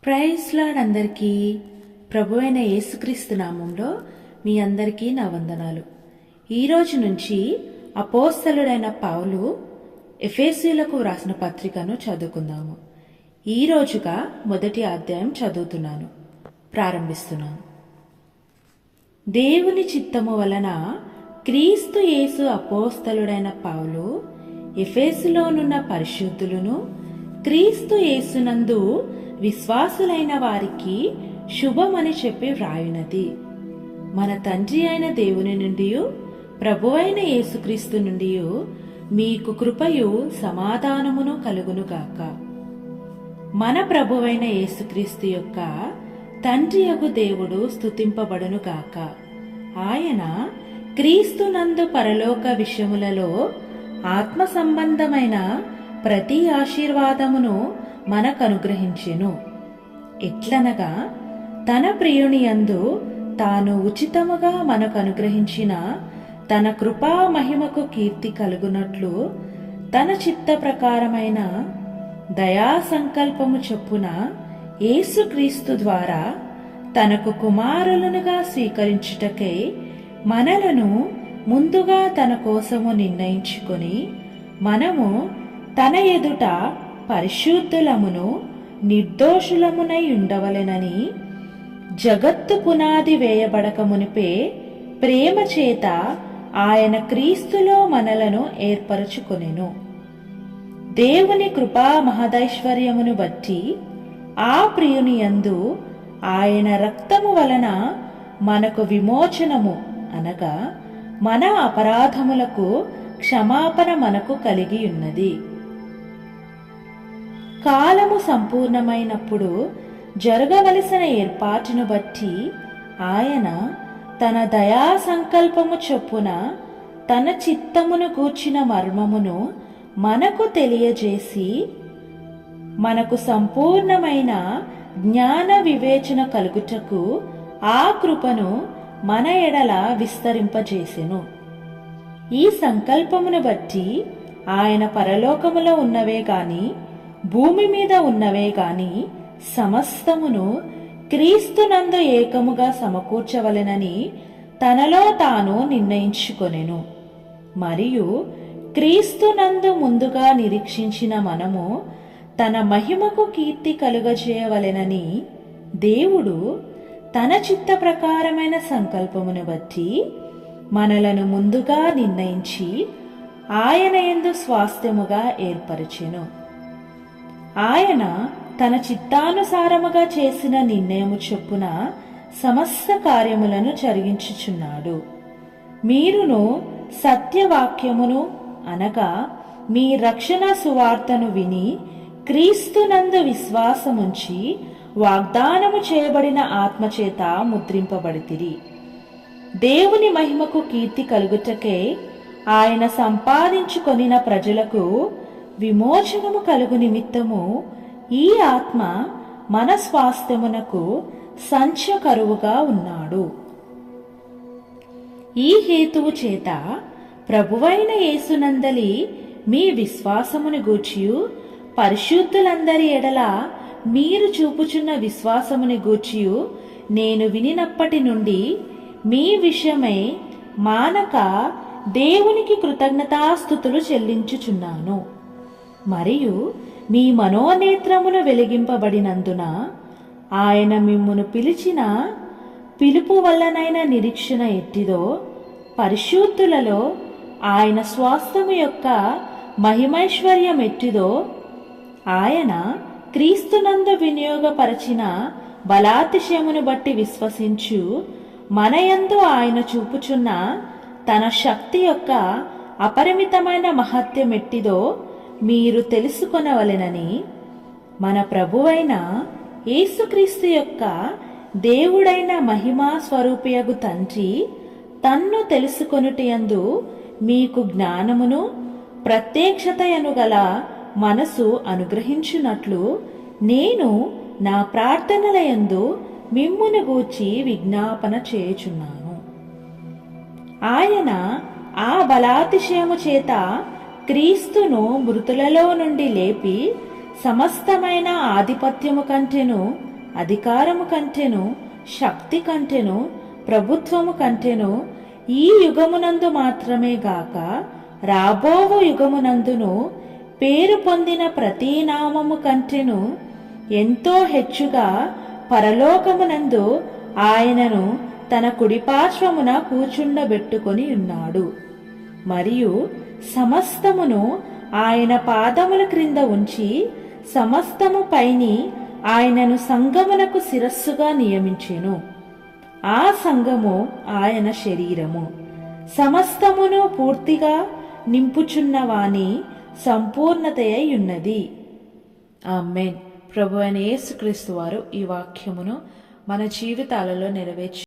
Praise lord అందరికీ ప్రభువైన యేసుక్రీస్తు నామంలో మీ అందరికీ నా వందనాలు. ఈరోజు నుంచి అపోస్తలుడైన పౌలు ఎఫెసీయులకు వ్రాసిన పత్రికను చదువుకుందాము. ఈ రోజుగా మొదటి అధ్యాయం చదువుతున్నాను, ప్రారంభిస్తున్నాను. దేవుని చిత్తము వలన క్రీస్తు యేసు అపోస్తలుడైన పౌలు ఎఫెసులోనున్న పరిశుద్ధులను క్రీస్తు యేసునందు విశ్వాసులైన వారికి శుభమని చెప్పి వ్రాయునది. మన తండ్రి అయిన దేవుని నుండి ప్రభువైన యేసుక్రీస్తు నుండి మీకు కృపయు సమాధానమును కలుగునుగాక. మన ప్రభువైన యేసుక్రీస్తు యొక్క తండ్రియగు దేవుడు స్తుతింపబడునుగాక. ఆయన క్రీస్తునందు పరలోక విషయములలో ఆత్మ సంబంధమైన ప్రతి ఆశీర్వాదమును మనకు అనుగ్రహించెను. ఎట్లనగా తన ప్రియుని యందు తాను ఉచితముగా మనకు అనుగ్రహించిన తన కృపా మహిమకు కీర్తి కలుగునట్లు తన చిత్త ప్రకారమైన దయా సంకల్పము చొప్పున యేసుక్రీస్తు ద్వారా తనకు కుమారులనుగా స్వీకరించుటకై మనలను ముందుగా తన కోసము నిర్ణయించుకొని మనము తన ఎదుట పరిశుద్ధులమును నిర్దోషులమునై ఉండవలెనని జగత్తు పునాది వేయబడక మునిపే ప్రేమ చేత ఆయన క్రీస్తులో మనలను ఏర్పరచుకొనెను. దేవుని కృపా మహదైశ్వర్యమును బట్టి ఆ ప్రియుని యందు ఆయన రక్తము వలన మనకు విమోచనము అనగా మన అపరాధములకు క్షమాపణ మనకు కలిగి ఉన్నది. కాలము సంపూర్ణమైనప్పుడు జరగవలసిన ఏర్పాటును బట్టి ఆయన తన దయా సంకల్పము చొప్పున తన చిత్తమును గూర్చిన మర్మమును మనకు తెలియజేసి మనకు సంపూర్ణమైన జ్ఞాన వివేచన కలుగుటకు ఆ కృపను మన ఎడల విస్తరింపజేసెను. ఈ సంకల్పమును బట్టి ఆయన పరలోకములో ఉన్నవే గాని భూమి మీద ఉన్నవే గాని సమస్తమును క్రీస్తునందు ఏకముగా సమకూర్చవలెనని తనలో తాను నిర్ణయించుకొనెను. మరియు క్రీస్తునందు ముందుగా నిరీక్షించిన మనము తన మహిమకు కీర్తి కలుగజేయవలెనని దేవుడు తన చిత్త ప్రకారమైన సంకల్పమును బట్టి మనలను ముందుగా నిర్ణయించి ఆయన యందు స్వాస్థ్యముగా ఏర్పరచెను. ఆయన తన చిత్తానుసారముగా చేసిన నిర్ణయము చొప్పున సమస్త కార్యములను జరిగించుచున్నాడు. మీరును సత్యవాక్యమును అనగా మీ రక్షణ సువార్తను విని క్రీస్తునందు విశ్వాసముంచి వాగ్దానము చేయబడిన ఆత్మచేత ముద్రింపబడితిరి. దేవుని మహిమకు కీర్తి కలుగుటకే ఆయన సంపాదించుకొనిన ప్రజలకు విమోచనము కలుగు నిమిత్తము ఈ ఆత్మ మన స్వాస్థ్యమునకు సంచకరువుగా ఉన్నాడు. ఈ హేతువు చేత ప్రభువైన యేసునందలి మీ విశ్వాసమును గూర్చియు పరిశుద్ధులందరి ఎడల మీరు చూపుచున్న విశ్వాసముని గూర్చియు నేను వినినప్పటి నుండి మీ విషయమై మానక దేవునికి కృతజ్ఞతాస్తుతులు చెల్లించుచున్నాను. మరియు మీ మనోనేత్రములు వెలిగింపబడినందున ఆయన మిమ్మును పిలిచిన పిలుపు వల్లనైన నిరీక్షణ ఎట్టిదో పరిశుద్ధులలో ఆయన స్వాస్థ్యము యొక్క మహిమైశ్వర్యం ఎట్టిదో ఆయన క్రీస్తునందు వినియోగపరచిన బలాతిశయమును బట్టి విశ్వసించు మనయందు ఆయన చూపుచున్న తన శక్తి యొక్క అపరిమితమైన మహత్యం ఎట్టిదో మీరు తెలుసుకొనవలెనని మన ప్రభువైన యేసుక్రీస్తు యొక్క దేవుడైన మహిమా స్వరూపియగు తండ్రి తన్ను తెలుసుకొనుటయందు మీకు జ్ఞానమును ప్రత్యక్షతయను గల మనసు అనుగ్రహించునట్లు నేను నా ప్రార్థనలయందు మిమ్మును గూర్చి విజ్ఞాపన చేయుచున్నాను. ఆయన ఆ బలాతిశయము చేత క్రీస్తును మృతులలో నుండి లేపి సమస్తమైన ఆధిపత్యము కంటెను అధికారము కంటెను, శక్తి కంటెను, ప్రభుత్వము కంటెను ఈ యుగమునందు మాత్రమే గాక రాబోవు యుగమునందును పేరు పొందిన ప్రతి నామము కంటెను ఎంతో హెచ్చుగా పరలోకమునందు ఆయనను తన కుడిపార్శ్వమున కూర్చుండబెట్టుకొని ఉన్నాడు. మరియు సమస్తమును ఆయన పాదముల క్రింద ఉంచి సమస్తము పైని ఆయనను సంఘమునకు శిరస్సుగా నియమించెను. ఆ సంఘము ఆయన శరీరము. సమస్తమును పూర్తిగా నింపుచున్న వాని సంపూర్ణతయై ఉన్నది. ఆమేన్. ప్రభు అయిన యేసుక్రీస్తు వారు ఈ వాక్యమును మన జీవితాలలో నెరవేర్చు